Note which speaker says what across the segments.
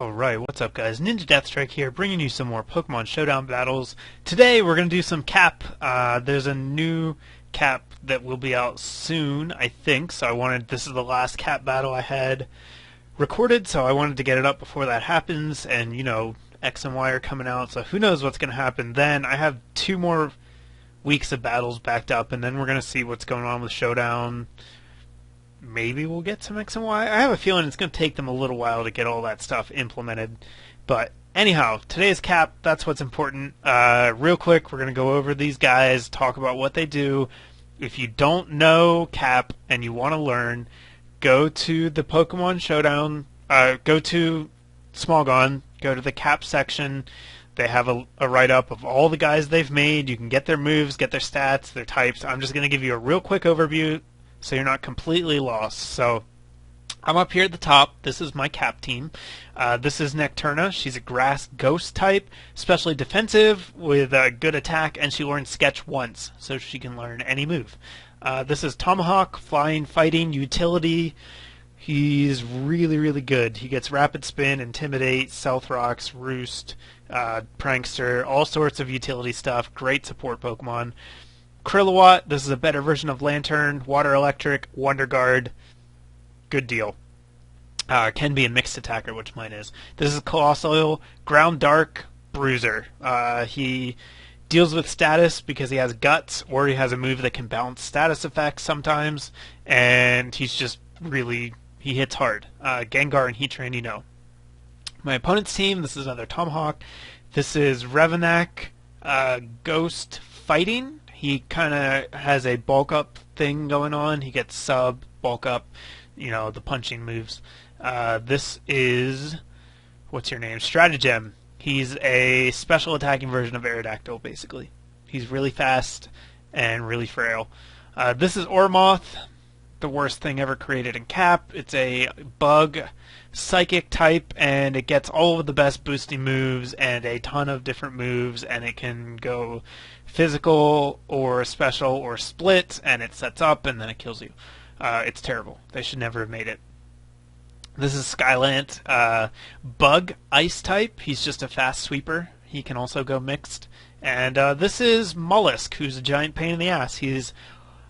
Speaker 1: Alright, what's up guys? NinjaDeathStrike here, bringing you some more Pokemon Showdown battles. Today we're going to do some cap. There's a new cap that will be out soon, I think, so this is the last cap battle I had recorded, so I wanted to get it up before that happens, and you know, X and Y are coming out, so who knows what's going to happen then. I have 2 more weeks of battles backed up, and then we're going to see what's going on with Showdown. Maybe we'll get some X and Y. I have a feeling it's going to take them a little while to get all that stuff implemented. But anyhow, today's cap, that's what's important. Real quick, we're going to go over these guys, talk about what they do. If you don't know cap and you want to learn, go to the Pokemon Showdown, go to Smogon, go to the cap section. They have a write-up of all the guys they've made. You can get their moves, get their stats, their types. I'm just going to give you a real quick overview so you're not completely lost. So I'm up here at the top. This is my cap team. This is Necturna. She's a grass ghost type, especially defensive with a good attack, and she learns Sketch once, so she can learn any move. This is Tomahawk, flying, fighting, utility. He's really, really good. He gets Rapid Spin, Intimidate, Stealth Rocks, Roost, Prankster, all sorts of utility stuff. Great support Pokemon. Krillawatt, this is a better version of Lantern, Water Electric, Wonder Guard. Good deal. Can be a mixed attacker, which mine is. This is Colossal, Ground Dark, Bruiser. He deals with status because he has Guts, or he has a move that can balance status effects sometimes, and he's just really, he hits hard. Gengar and Heatran, you know. My opponent's team, this is another Tomahawk. This is Revenac, Ghost Fighting. He kind of has a bulk up thing going on. He gets sub, bulk up, you know, the punching moves. This is, what's your name? Stratagem. He's a special attacking version of Aerodactyl, basically. He's really fast and really frail. This is Ormoth, the worst thing ever created in cap. It's a bug psychic type, and it gets all of the best boosting moves and a ton of different moves, and it can go physical or special or split, and it sets up and then it kills you. It's terrible. They should never have made it. This is Skylant, bug ice type. He's just a fast sweeper. He can also go mixed. And this is Mollusk, who's a giant pain in the ass. He's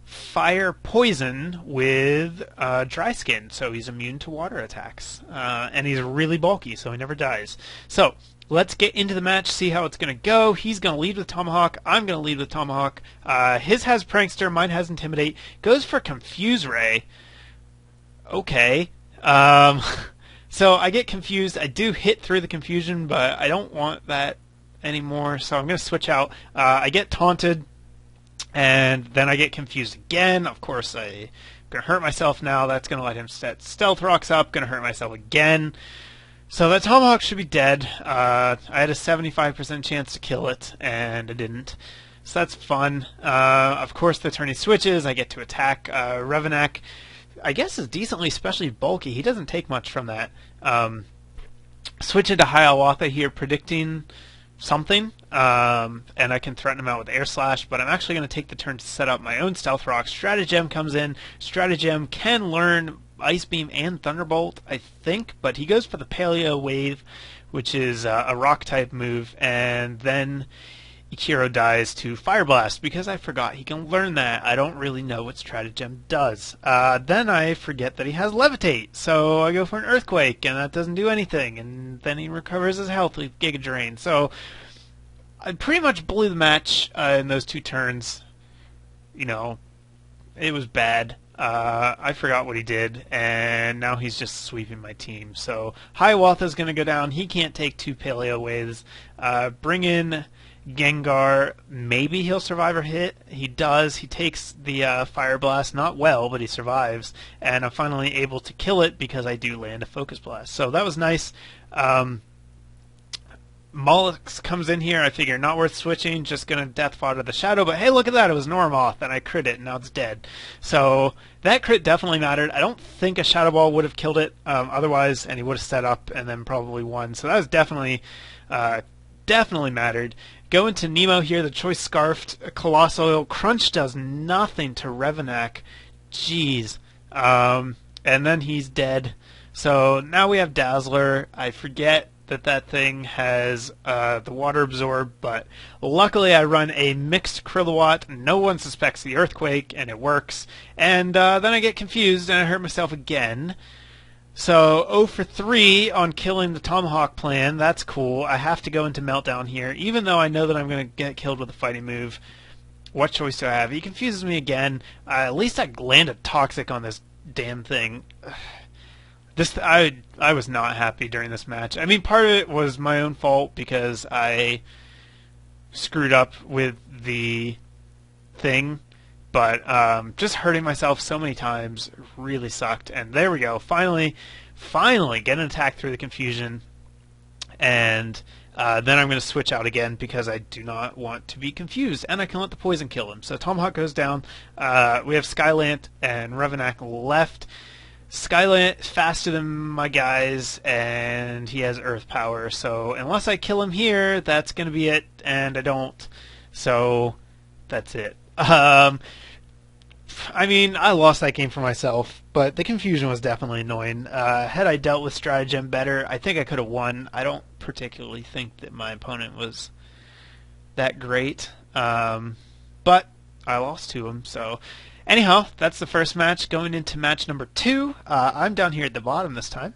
Speaker 1: fire poison with dry skin, so he's immune to water attacks, and he's really bulky, so he never dies. So let's get into the match, see how it's going to go. He's going to lead with Tomahawk. I'm going to lead with Tomahawk. His has Prankster, mine has Intimidate. Goes for Confuse Ray. Okay. So I get confused. I do hit through the confusion, but I don't want that anymore, so I'm going to switch out. I get taunted, and then I get confused again. Of course, I'm going to hurt myself now. That's going to let him set Stealth Rocks up. Going to hurt myself again. So that Tomahawk should be dead. I had a 75% chance to kill it, and I didn't. So that's fun. Of course, the turn he switches, I get to attack. Revenac, I guess, is decently especially bulky. He doesn't take much from that. Switch into Hiawatha here, predicting something, and I can threaten him out with Air Slash, but I'm actually going to take the turn to set up my own Stealth Rock. Stratagem comes in. Stratagem can learn Ice Beam and Thunderbolt, I think, but he goes for the Paleo Wave, which is a rock type move, and then Ikiro dies to Fire Blast because I forgot he can learn that. I don't really know what Stratagem does. Then I forget that he has Levitate, so I go for an Earthquake, and that doesn't do anything, and then he recovers his health with Giga Drain. So I pretty much blew the match in those 2 turns. You know, it was bad. I forgot what he did, and now he's just sweeping my team. So Hiawatha's going to go down. He can't take 2 Paleo Waves. Bring in Gengar. Maybe he'll survive a hit. He does. He takes the Fire Blast, not well, but he survives, and I'm finally able to kill it because I do land a Focus Blast. So that was nice. Mollusk comes in here. I figure not worth switching, just gonna Death Fodder the Shadow, but hey, look at that, it was Normoth, and I crit it, and now it's dead. So that crit definitely mattered. I don't think a Shadow Ball would have killed it otherwise, and he would have set up and then probably won. So that was definitely mattered. Go into Nemo here, the Choice Scarfed, Colossal. Crunch does nothing to Revenac. Jeez. And then he's dead. So now we have Dazzler. I forget that thing has the water absorb, but luckily I run a mixed Kilowatt. No one suspects the earthquake, and it works. And then I get confused and I hurt myself again. So 0 for 3 on killing the Tomahawk plan. That's cool. I have to go into Meltdown here, even though I know that I'm going to get killed with a fighting move. What choice do I have? He confuses me again. At least I landed Toxic on this damn thing. I was not happy during this match. I mean, part of it was my own fault because I screwed up with the thing. But just hurting myself so many times really sucked. And there we go. Finally get an attack through the confusion. And then I'm going to switch out again because I do not want to be confused. And I can let the poison kill him. So Tomahawk goes down. We have Skylant and Revenak left. Skylant is faster than my guys, and he has Earth Power. So unless I kill him here, that's going to be it. And I don't. So that's it. I mean, I lost that game for myself, but the confusion was definitely annoying. Had I dealt with Stratagem better, I think I could have won. I don't particularly think that my opponent was that great, but I lost to him. So, anyhow, that's the first match. Going into match number 2, I'm down here at the bottom this time,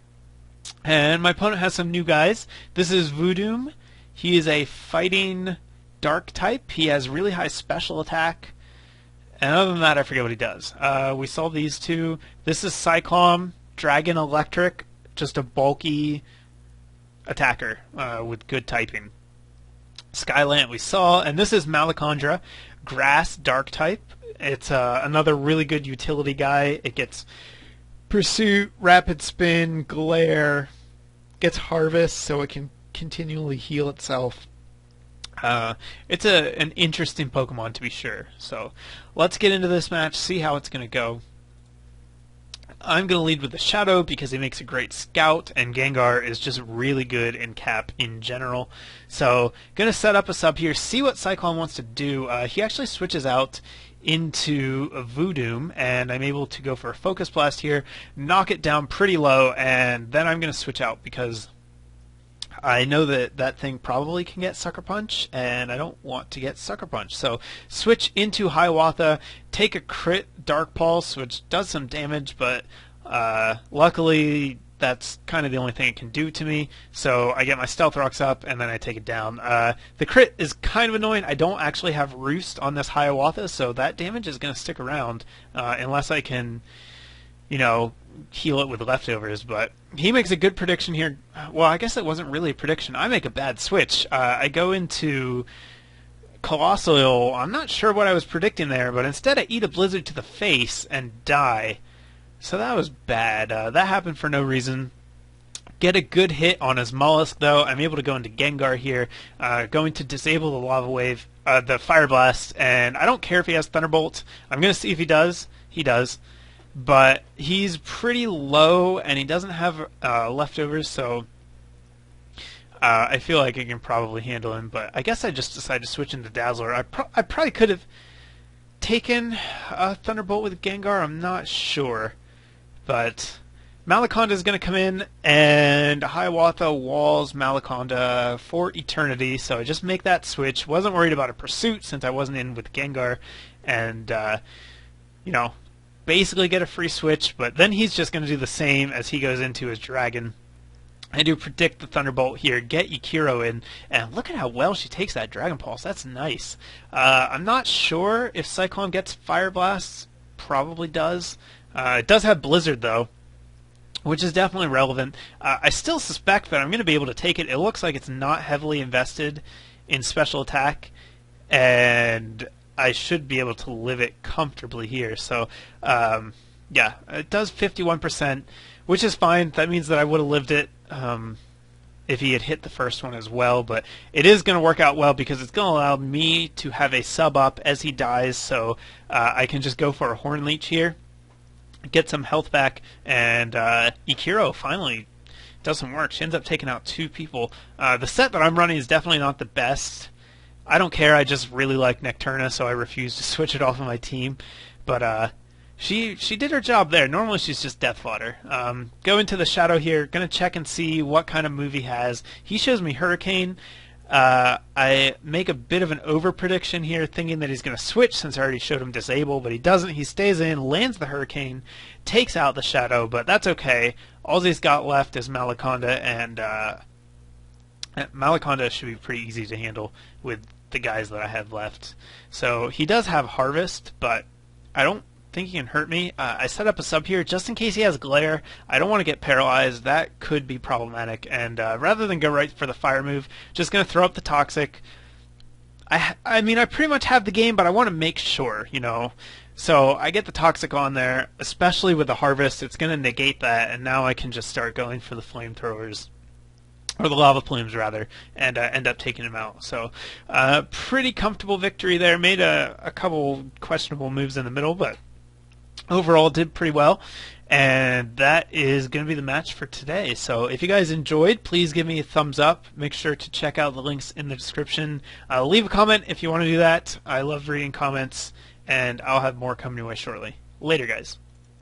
Speaker 1: and my opponent has some new guys. This is Voodoo. He is a fighting dark type. He has really high special attack. And other than that, I forget what he does. We saw these two. This is Cyclone, Dragon Electric, just a bulky attacker with good typing. Skylant we saw, and this is Malacandra, Grass Dark type. It's another really good utility guy. It gets Pursuit, Rapid Spin, Glare, gets Harvest, so it can continually heal itself. It's an interesting Pokemon to be sure. So let's get into this match, see how it's going to go. I'm going to lead with the Shadow because he makes a great scout, and Gengar is just really good in Cap in general. So going to set up a sub here, see what Cyclone wants to do. He actually switches out into a Voodoo, and I'm able to go for a Focus Blast here, knock it down pretty low, and then I'm going to switch out because I know that thing probably can get Sucker Punch, and I don't want to get Sucker Punch. So switch into Hiawatha, take a crit Dark Pulse, which does some damage, but luckily that's kind of the only thing it can do to me. So I get my Stealth Rocks up, and then I take it down. The crit is kind of annoying. I don't actually have Roost on this Hiawatha, so that damage is going to stick around unless I can, heal it with leftovers. But he makes a good prediction here. Well, I guess it wasn't really a prediction. I make a bad switch. I go into Colossal. I'm not sure what I was predicting there, but instead I eat a Blizzard to the face and die. So that was bad. That happened for no reason. Get a good hit on his Mollusk, though. I'm able to go into Gengar here. Going to disable the Lava Wave, the Fire Blast, and I don't care if he has Thunderbolt. I'm going to see if he does. He does. But he's pretty low, and he doesn't have leftovers, so I feel like I can probably handle him. But I guess I just decided to switch into Dazzler. I probably could have taken a Thunderbolt with Gengar. I'm not sure. But Malaconda is going to come in, and Hiawatha walls Malaconda for eternity. So I just make that switch. Wasn't worried about a Pursuit since I wasn't in with Gengar. And, basically get a free switch, but then he's just going to do the same as he goes into his Dragon. I do predict the Thunderbolt here, get Yukiro in, and look at how well she takes that Dragon Pulse. That's nice. I'm not sure if Cyclone gets Fire Blast. Probably does. It does have Blizzard, though, which is definitely relevant. I still suspect that I'm going to be able to take it. It looks like it's not heavily invested in special attack, and I should be able to live it comfortably here. So, yeah, it does 51%, which is fine. That means that I would have lived it if he had hit the first one as well. But it is going to work out well because it's going to allow me to have a sub-up as he dies. So I can just go for a Horn Leech here, get some health back, and Ikiro finally does some work. She ends up taking out 2 people. The set that I'm running is definitely not the best. I don't care, I just really like Necturna, so I refuse to switch it off of my team. But, She did her job there. Normally she's just death fodder. Go into the shadow here. Gonna check and see what kind of move he has. He shows me Hurricane. I make a bit of an over prediction here, thinking that he's going to switch since I already showed him disable, but he doesn't. He stays in, lands the Hurricane, takes out the Shadow, but that's okay. All he's got left is Malaconda, and Malaconda should be pretty easy to handle with the guys that I have left. So he does have Harvest, but I don't think he can hurt me. I set up a sub here just in case he has Glare. I don't want to get paralyzed. That could be problematic. And rather than go right for the fire move, just going to throw up the Toxic. I mean, I pretty much have the game, but I want to make sure, you know. So I get the Toxic on there, especially with the Harvest. It's going to negate that, and now I can just start going for the Flamethrowers. Or the Lava Plumes, rather, and end up taking him out. So, pretty comfortable victory there. Made a couple questionable moves in the middle, but overall did pretty well. And that is going to be the match for today. So if you guys enjoyed, please give me a thumbs up. Make sure to check out the links in the description. Leave a comment if you want to do that. I love reading comments, and I'll have more coming your way shortly. Later, guys.